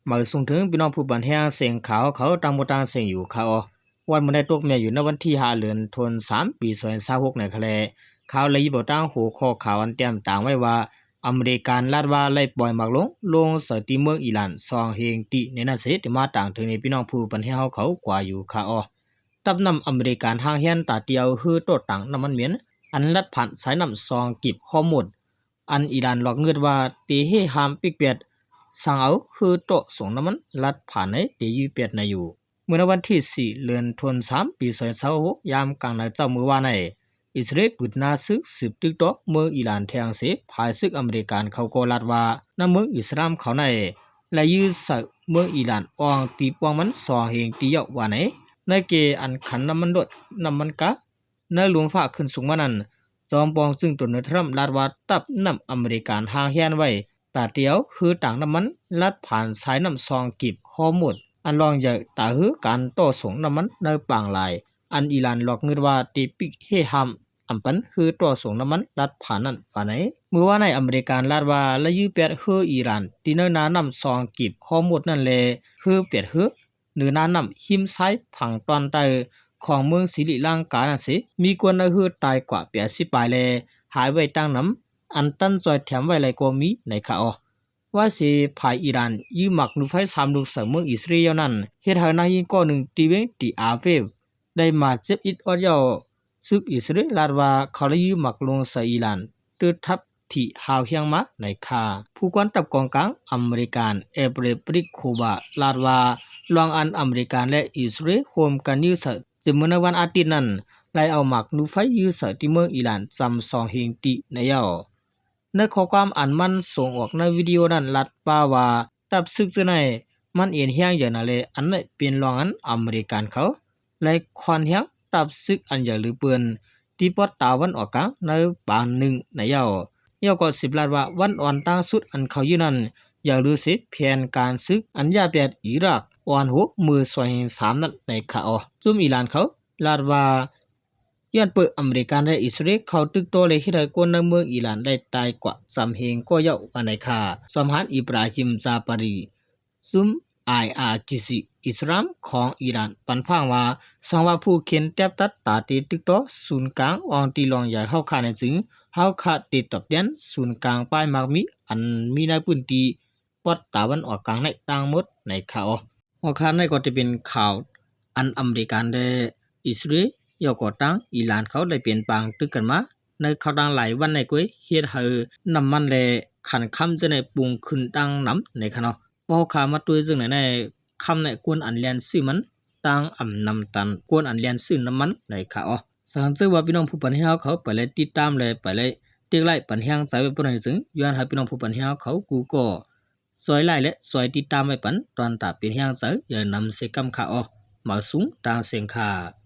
มาส่งถึงพี่น้องผู้บันแห้งเสียงขาวเขาตามมตางเสียงอยู่เขาวันมันได้ตกเมียอยู่ในวันที่5 เดือนธันวาคมปี2026ในคะแลข่าวเลยบ่ตั้งหัวข้อข่าวอันเตรียมต่างไว้ว่าอเมริกันลาดว่าไล่ปล่อยมักลงสติเมืองอิหร่านซองเฮงติในนั้นเสที่มาต่างถึงในพี่น้องผู้บันแห้งเขากว่าอยู่ค่ะตับนำอเมริกันห้างเฮียนตาเตียวฮือโตต่างน้ำมันเหมียนอันลัดผ่านสายน้ำซองกิบข้อมูลอันอิหร่านหลอกเงินว่าตีให้หามปิกเปียดสั่งเอาคือโตส่งน้ำมันลัดผ่านในตียูเปียดในอยู่เมื่อวันที่4 เดือนธันวาคมปี2026ยามกลางในเจ้ามือว่าในอิสราเอลปุดนาซึกสืบตึกโตเมืองอิหร่านแทงเสภายซึกอเมริกันเขาก็ลัดว่าน้ำเมืองอิสลามเขาในและยื้อสักเมืองอิหร่านอองตีปวงมันสองเฮงตีเยาว่าในเกอันขันน้ำมันดดน้ำมันกะในหลวงฟ้าขึ้นสูงมานั้นจอมปองซึ่งตัวเนทรัมลาดว่าตับนำอเมริกันห่างเฮียนไว้ตาเตียวคือต่างน้ำมันลัดผ่านสายน้ำซองกิบฮอร์โมดอันลองใหญ่ตาหือการต่อส่งน้ำมันในปางลายอันอิหร่านหลอกเงินว่าตีปิกเฮฮัมอันปันคือต่อส่งน้ำมันลัดผ่านนั้นว่าไหนเมื่อว่าในอเมริกันลาดว่าและยื้อเปียดคืออิหร่านที่เนื้อน้ำซองกิบฮอร์โมดนั่นแลคือเปียดคือเนื้อน้ำหิมไซผังตอนใต้ของเมืองศรีลังกานั่นสิมีคนในหือตายกว่า80 ปลายแลหายไว้ตั้งน้ำอันตั้นจอยแถมไว้ไรก็มีในข่าวว่าสิภายอิหร่านยืมหมักนุไฟ3 ลูกเสมเมืองอิสราเอลนั้นเฮ็ดให้นายก็หนึ่งตีเวงตีอาเวได้มาเจ็บอิดออดยาวซึกอิสราเอลลาดว่าเขาได้ยืมหมักลงใส่อิหร่านตืดทับที่หาวเฮียงมาในข่าผู้กวนตับกองกลางอเมริกันเอเบรปริกโคบาลาดว่าลองอันอเมริกันและอิสราเอลโฮมกันยื้อเสจะเมื่อวันอาทิตย์นั้นไล่เอาหมักนูไฟยื้อเสที่เมืองอิหร่านจำซองเฮงติในยาวในข้อความอันมันส่งออกในวิดีโอนั้นลัดป้าว่าตับซึกจะไหนมันเอียนเฮียงอย่างนั้นเลยอันนั้นเป็นรองอันอเมริกันเขาและควันเฮียงตับซึกอันอย่าลือเปือนที่ปอดตาวันออกกลางในปานหนึ่งในยาวก็10 ลาดว่าวันอ่อนตั้งสุดอันเขาอยู่นั้นอย่าลือสิแผนการซึกอันยาเปียดอิรักอ่อนหัวมือ3นั้นในข่าวซุ่มอิหร่านเขาลาดว่าย้อนเปิดอเมริกันและอิสราเอลเขาตึกโตเลยที่ได้คนในเมืองอิหร่านได้ตายกว่า3 เฮงก็เยาวันในข่าสมหานอิบราฮิมซาปารีซุ่ม IRGC อิสลามของอิหร่านปันฟังว่าสังว่าผู้เขียนแทบตัดตาตีตึกโตศูนย์กลางอองตีลองใหญ่เข้าขาในจึงเฮาขาติดตบยันศูนย์กลางป้ายมักมีอันมีในพื้นที่ปอดตาวันออกกลางในต่างหมดในข่าวออกขาในก็จะเป็นข่าวอันอเมริกันและอิสราเอลยอก็ตั้งอิหร่านเขาได้เปลี่ยนปางตึกกันมาในข่าวดังหลายวันในก้อยเฮ็ดให้น้ำมันและขันค่ำจะในปรุงขึ้นตั้งน้ำในค่ะเนาะพอขามาตัวจึงในคำในกวนอันเลียนซื้อมันตั้งอำนำตันกวนอันเลียนซื้อน้ำมันในค่ะสังเกตว่าพี่น้องผู้ปัญหาเขาไปเลยติดตามเลยไปเลยเด็กไล่ปัญหาใจไว้ปนให้ถึงย้อนให้พี่น้องผู้ปัญหาเขากูก็ซอยไล่และซอยติดตามไว้ปันตอนตาเป็นหางใจอย่านำเสกำค่ะมาสูงตางเสียงค่ะ